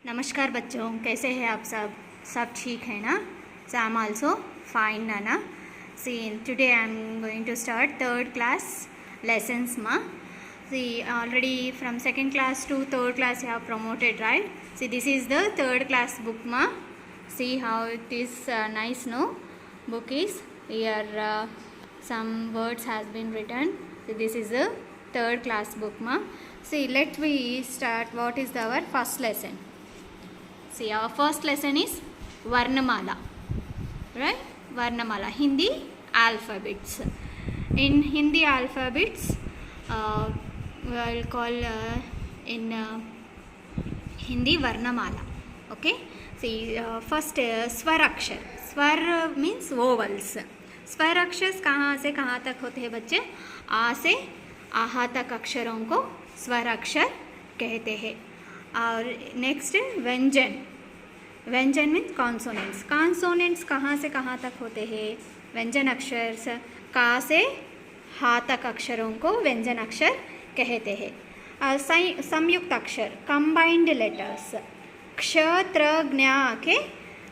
नमस्कार बच्चों, कैसे हैं आप सब ठीक है ना? So I am also fine नाना. See today I am going to start third class lessons ma. See, already from second class to third class you have promoted, right? See, this is the third class book ma. See how it is nice, no? Book is here, some words has been written. So this is the third class book ma. See, let we start. What is our first lesson? See, our first lesson is Varnamala, right? Varnamala, Hindi alphabets. In Hindi alphabets, we'll call in Hindi Varnamala. Okay. See, first Swarakshar. Swar means vowels. स्वराक्षर कहाँ से कहाँ तक होते हैं बच्चे? आ से आहा तक अक्षरों को स्वराक्षर कहते हैं. और नेक्स्ट व्यंजन. व्यंजन मीन्स कॉन्सोनेंट्स. कॉन्सोनेंट्स कहाँ से कहाँ तक होते हैं? व्यंजन अक्षर का से हा तक अक्षरों को व्यंजन अक्षर कहते हैं. और संयुक्त अक्षर कंबाइंड लेटर्स क्ष त्र ज्ञ के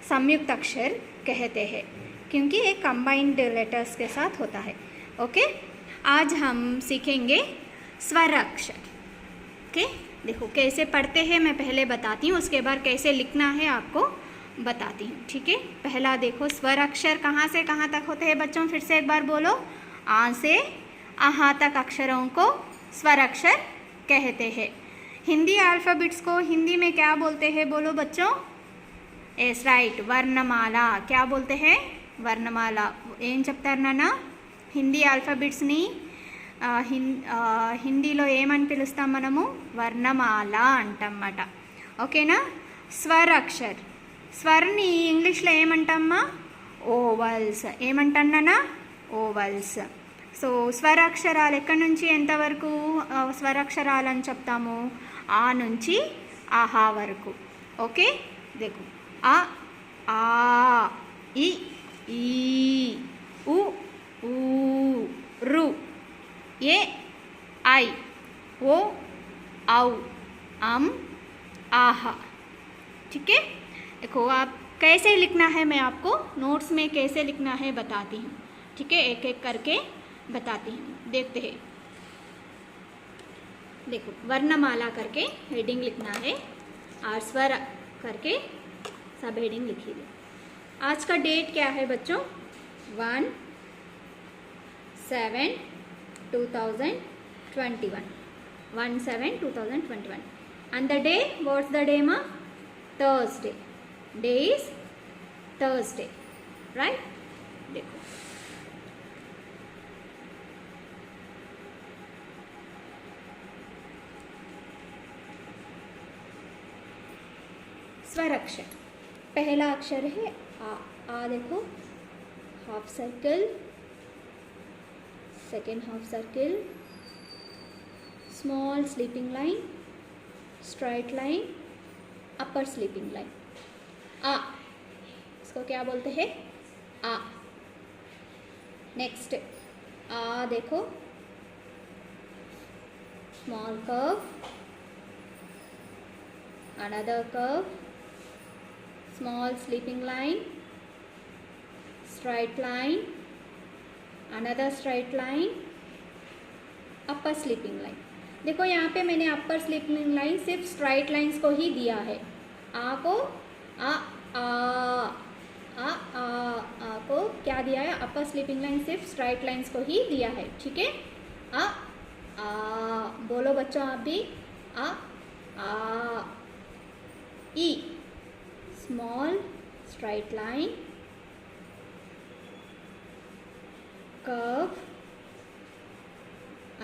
संयुक्त अक्षर कहते हैं, क्योंकि ये कंबाइंड लेटर्स के साथ होता है. ओके, आज हम सीखेंगे स्वराक्षर. ओके, देखो कैसे पढ़ते हैं मैं पहले बताती हूँ, उसके बाद कैसे लिखना है आपको बताती हूँ. ठीक है, पहला देखो, स्वराक्षर कहाँ से कहाँ तक होते हैं बच्चों? फिर से एक बार बोलो. आ से आहा तक अक्षरों को स्वराक्षर कहते हैं. हिंदी अल्फ़ाबेट्स को हिंदी में क्या बोलते हैं? बोलो बच्चों. एस राइट, वर्णमाला. क्या बोलते हैं? वर्णमाला. ఏం చెప్తారు నాన్న? హిందీ అల్ఫాబెట్స్ని హిందీలో ఏమని పిలుస్తాం మనము? వర్ణమాల అంటన్నమాట. ఓకేనా? స్వరాక్షర్. స్వర్ని ఇంగ్లీష్లో ఏమంటామా? ఓవల్స్. ఏమంటానా? ఓవల్స్. సో స్వరాక్షరాలు ఎక్కడి నుంచి ఎంతవరకు స్వరాక్షరాలు అని చెప్తాము? ఆ నుంచి ఆహా వరకు. ఓకే, देखो आ आ ई ई उ ऊ रू ए आई ओ औ अम आहा. ठीक है, देखो आप कैसे लिखना है मैं आपको नोट्स में कैसे लिखना है बताती हूँ. ठीक है, एक एक करके बताती हूँ. देखते हैं. देखो, वर्णमाला करके हेडिंग लिखना है और स्वर करके सब हेडिंग लिखी है. आज का डेट क्या है बच्चों? 1/7/2021. 1/7/2021. And the day, what's the day ma? Thursday. Day is Thursday, right? देखो, स्वराक्षर. पहला अक्षर है आ. आ देखो, half circle, second half circle, small sleeping line, straight line, upper sleeping line. आ, इसको क्या बोलते हैं? आ. नेक्स्ट आ देखो, small curve, another curve, small sleeping line, straight line, another straight line, upper sleeping line. देखो यहाँ पे मैंने अपर स्लीपिंग लाइन सिर्फ स्ट्राइट लाइंस को ही दिया है. आ को आ आ आ आ आ को क्या दिया है? अपर स्लीपिंग लाइन सिर्फ स्ट्राइट लाइंस को ही दिया है. ठीक है, आ आ बोलो बच्चों आप भी. आ आ E, small straight line, curve,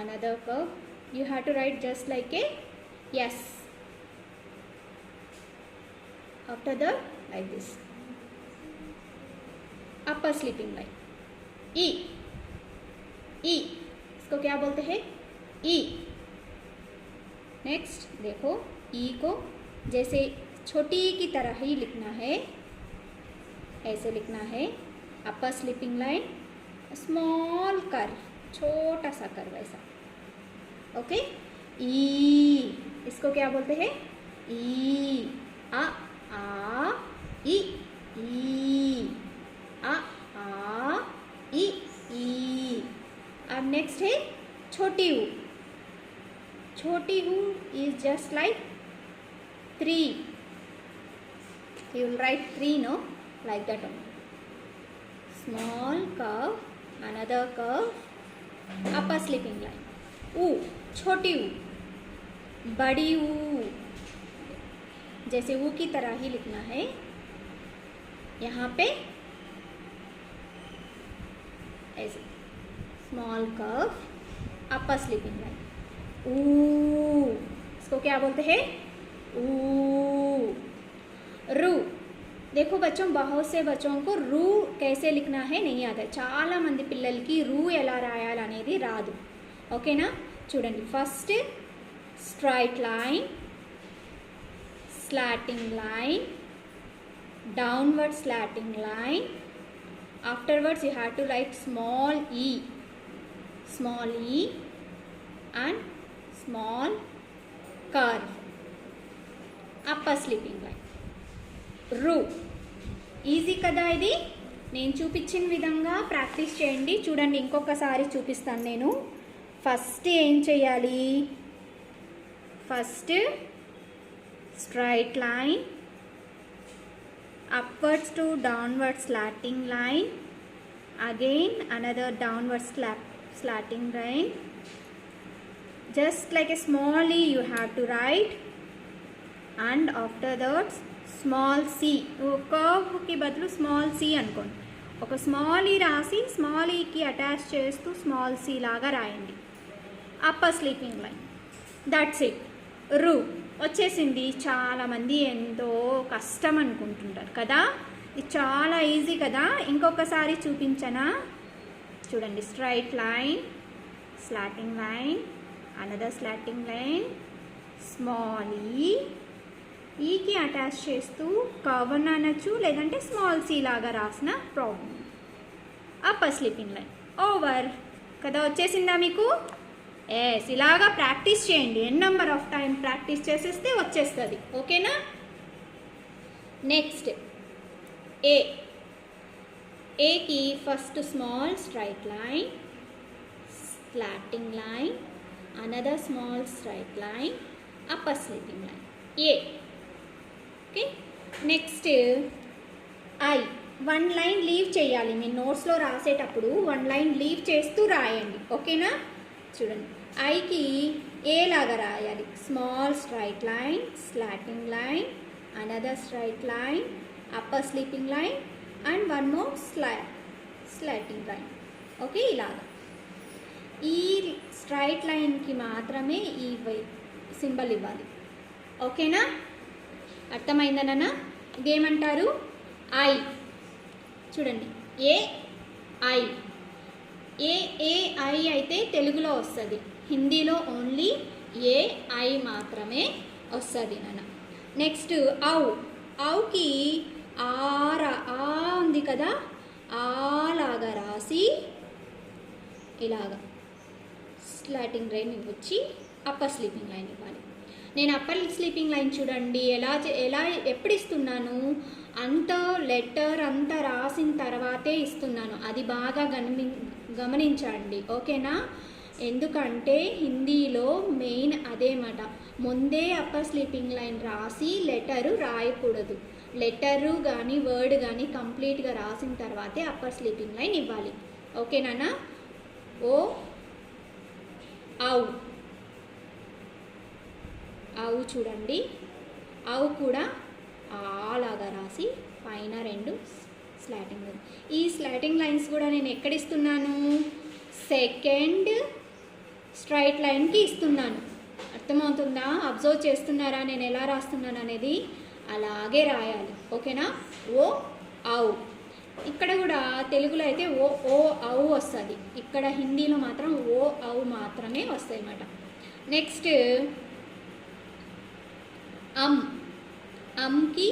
another curve. You have to write just like a yes. After that, like this. Upper sleeping line. E, E, इसको क्या बोलते हैं? E. नेक्स्ट देखो, E को जैसे छोटी की तरह ही लिखना है, ऐसे लिखना है. अपर स्लीपिंग लाइन, स्मॉल कर्व, छोटा सा कर्व ऐसा. ओके, ई, इसको क्या बोलते हैं? ई. अ आ इ ई, अ आ इ ई। अब नेक्स्ट है छोटी ऊ। छोटी ऊ is just like 3. You will write 3, no? Like that only. Small curve, another curve, upper sleeping line. ऊ, छोटी ऊ, बड़ी ऊ, जैसे ऊ की तरह ही लिखना है। यहाँ पे ऐसे स्मॉल कर्व, अपर स्लीपिंग लाइन। ऊ, इसको क्या बोलते हैं? ऊ। रू। देखो बच्चों, बहुत से बच्चों को रू कैसे लिखना है नहीं आता। చాలా మంది పిల్లలకి రూ ఎలా రాయాలనేది రాదు, ఓకేనా? చూడండి, first straight line, slanting line, downward slotting line. afterwards you have to write small e and small curve, upper sleeping line. रू. ఈజీ కదా ఇది? నేను చూపించిన విధంగా ప్రాక్టీస్ చేయండి. చూడండి, ఇంకొకసారి చూపిస్తాను నేను. ఫస్ట్ ఏం చేయాలి? First straight line, upwards to downward slanting line, again another downward slanting line, just like a small e you have to write, and after that small c. curve ki badlu small c అనుకోండి. ఒక small ఈ రాసి small ఈకి attach చేస్తూ small C లాగా రాయండి. Upper sleeping line. That's it. రూ వచ్చేసింది. చాలామంది ఎంతో కష్టం అనుకుంటుంటారు కదా, ఇది చాలా ఈజీ కదా. ఇంకొకసారి చూపించనా? చూడండి, straight line, slanting line, another slanting line, small ఈకి అటాచ్ చేస్తూ కర్వ్ అనొచ్చు, లేదంటే స్మాల్ సి లాగా రాసిన problem. Upper sleeping line. Over కదా. వచ్చేసిందా మీకు? ఎస్, ఇలాగా ప్రాక్టీస్ చేయండి. N number of time practice చేసేస్తే వచ్చేస్తుంది, ఓకేనా? Next A. ఏకి first small straight line, slanting line, another small straight line, upper sleeping line. A. Okay. Next I. 1 line leave చేయాలి. మీ నోట్స్లో రాసేటప్పుడు 1 లైన్ లీవ్ చేస్తూ రాయండి, ఓకేనా? చూడండి, ఐకి ఏ లాగా రాయాలి. Small straight line, slanting line, another straight line, upper sleeping line, and 1 more slotting line. Okay, ఇలాగా ఈ స్ట్రైట్ లైన్కి మాత్రమే ఈ సింబల్ ఇవ్వాలి, ఓకేనా? అర్థమైందనా? ఇదేమంటారు? ఐ. చూడండి, ఏ ఐ. ఏ ఐ అయితే తెలుగులో వస్తుంది, హిందీలో ఓన్లీ ఏ ఐ మాత్రమే వస్తుంది నాన్న. నెక్స్ట్ ఔ. ఔకి ఆ ఉంది కదా, ఆ లాగా రాసి ఇలాగా స్లాటింగ్ లైన్ ఇవ్వచ్చు, అప్పర్ స్లీపింగ్ లైన్ ఇవ్వాలి. నేను అప్పర్ స్లీపింగ్ లైన్ చూడండి ఎలా ఎప్పుడు ఇస్తున్నాను, అంత లెటర్ అంతా రాసిన తర్వాతే ఇస్తున్నాను. అది బాగా గమనించండి, ఓకేనా? ఎందుకంటే హిందీలో మెయిన్ అదే మాట, ముందే అప్పర్ స్లీపింగ్ లైన్ రాసి లెటరు రాయకూడదు. లెటరు కానీ వర్డ్ కానీ కంప్లీట్గా రాసిన తర్వాతే అప్పర్ స్లీపింగ్ లైన్ ఇవ్వాలి, ఓకేనా? ఓ ఔ. ఔ చూడండి, ఔ కూడా అలాగా రాసి పైన 2 స్లాటింగ్ లైన్. ఈ స్లాటింగ్ లైన్స్ కూడా నేను ఎక్కడ ఇస్తున్నాను? సెకండ్ స్ట్రైట్ లైన్కి ఇస్తున్నాను. అర్థమవుతుందా? అబ్జర్వ్ చేస్తున్నారా నేను ఎలా రాస్తున్నాను అనేది? అలాగే రాయాలి, ఓకేనా? ఓ ఔ. ఇక్కడ కూడా తెలుగులో అయితే ఓ ఔ వస్తుంది, ఇక్కడ హిందీలో మాత్రం ఓ ఔ మాత్రమే వస్తాయి అన్నమాట. నెక్స్ట్ అమ్కి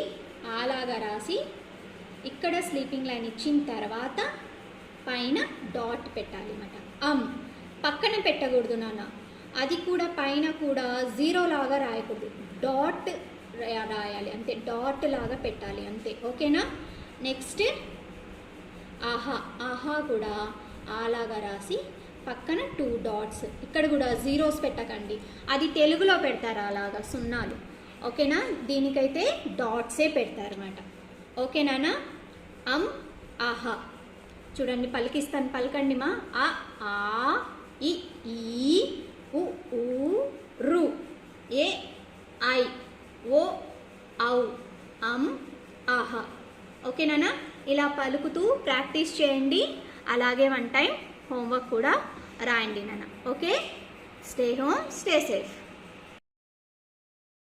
అలాగా రాసి ఇక్కడ స్లీపింగ్ లైన్ ఇచ్చిన తర్వాత పైన డాట్ పెట్టాలి అన్నమాట. పక్కన పెట్టకూడదు నాన్న. అది కూడా పైన కూడా జీరో లాగా రాయకూడదు, డాట్ రాయాలి అంతే, డాట్ లాగా పెట్టాలి అంతే. ఓకేనా? నెక్స్ట్ ఆహా, ఆహా కూడా అలాగా రాసి పక్కన 2 డాట్స్. ఇక్కడ కూడా జీరోస్ పెట్టకండి, అది తెలుగులో పెడతారు అలాగా సున్నాలు. ఓకేనా? దీనికైతే డాట్సే పెడతారన్నమాట. ఓకేనా? ఆహా చూడండి, పలికిస్తాను, పలకండి మా. ఆ ఈ ఉ రు ఏ ఐ ఓ ఔ ఆహా. ఓకేనా? ఇలా పలుకుతూ ప్రాక్టీస్ చేయండి. అలాగే 1 టైం హోంవర్క్ కూడా రాయండి నాన్న. Okay? Stay home, stay safe.